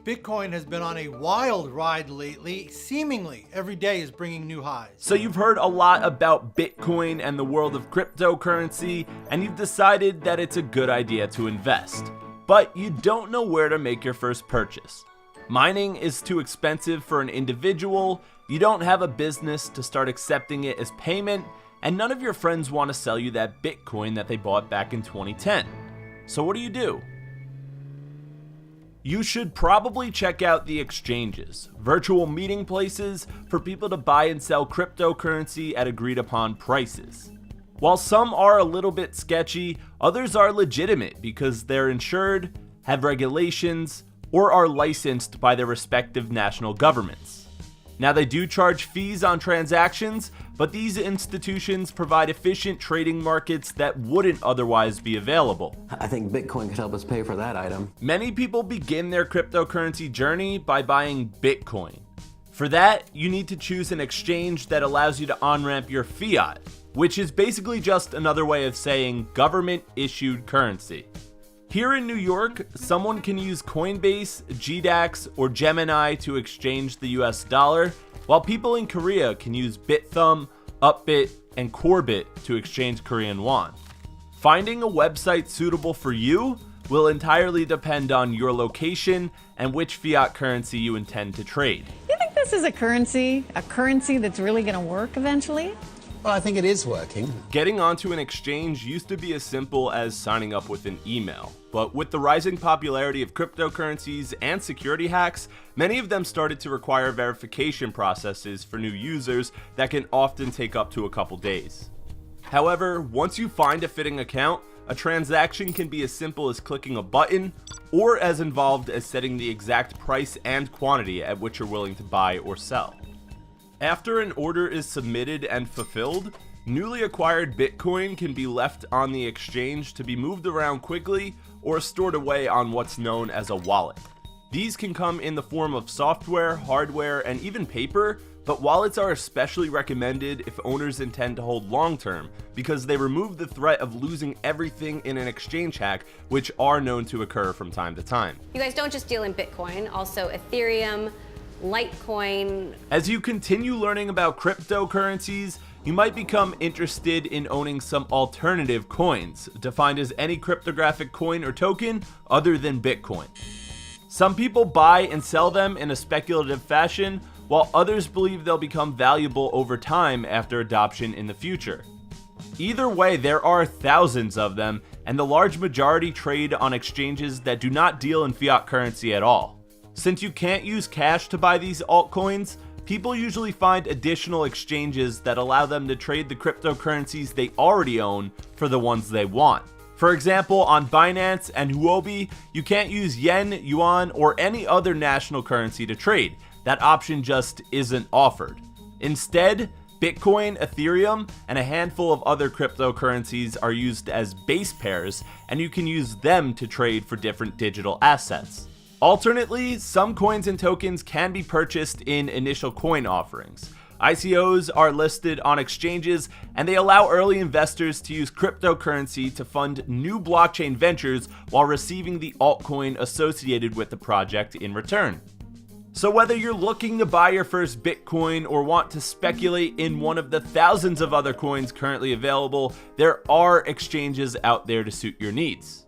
Bitcoin has been on a wild ride lately. Seemingly every day is bringing new highs. So you've heard a lot about Bitcoin and the world of cryptocurrency, and you've decided that it's a good idea to invest. But you don't know where to make your first purchase. Mining is too expensive for an individual, you don't have a business to start accepting it as payment, and none of your friends want to sell you that Bitcoin that they bought back in 2010. So what do? You should probably check out the exchanges, virtual meeting places for people to buy and sell cryptocurrency at agreed upon prices. While some are a little bit sketchy, others are legitimate because they're insured, have regulations, or are licensed by their respective national governments. Now, they do charge fees on transactions, but these institutions provide efficient trading markets that wouldn't otherwise be available. I think Bitcoin could help us pay for that item. Many people begin their cryptocurrency journey by buying Bitcoin. For that, you need to choose an exchange that allows you to on-ramp your fiat, which is basically just another way of saying government-issued currency. Here in New York, someone can use Coinbase, GDAX, or Gemini to exchange the US dollar, while people in Korea can use BitThumb, Upbit, and Corebit to exchange Korean won. Finding a website suitable for you will entirely depend on your location and which fiat currency you intend to trade. You think this is a currency that's really going to work eventually? Well, I think it is working. Getting onto an exchange used to be as simple as signing up with an email, but with the rising popularity of cryptocurrencies and security hacks, many of them started to require verification processes for new users that can often take up to a couple days. However, once you find a fitting account, a transaction can be as simple as clicking a button, or as involved as setting the exact price and quantity at which you're willing to buy or sell. After an order is submitted and fulfilled, newly acquired Bitcoin can be left on the exchange to be moved around quickly or stored away on what's known as a wallet. These can come in the form of software, hardware, and even paper, but wallets are especially recommended if owners intend to hold long term because they remove the threat of losing everything in an exchange hack, which are known to occur from time to time. You guys don't just deal in Bitcoin, also Ethereum, Litecoin. As you continue learning about cryptocurrencies, you might become interested in owning some alternative coins, defined as any cryptographic coin or token other than Bitcoin. Some people buy and sell them in a speculative fashion, while others believe they'll become valuable over time after adoption in the future. Either way, there are thousands of them, and the large majority trade on exchanges that do not deal in fiat currency at all. Since you can't use cash to buy these altcoins, people usually find additional exchanges that allow them to trade the cryptocurrencies they already own for the ones they want. For example, on Binance and Huobi, you can't use yen, yuan, or any other national currency to trade. That option just isn't offered. Instead, Bitcoin, Ethereum, and a handful of other cryptocurrencies are used as base pairs, and you can use them to trade for different digital assets. Alternately, some coins and tokens can be purchased in initial coin offerings. ICOs are listed on exchanges, and they allow early investors to use cryptocurrency to fund new blockchain ventures while receiving the altcoin associated with the project in return. So whether you're looking to buy your first Bitcoin or want to speculate in one of the thousands of other coins currently available, there are exchanges out there to suit your needs.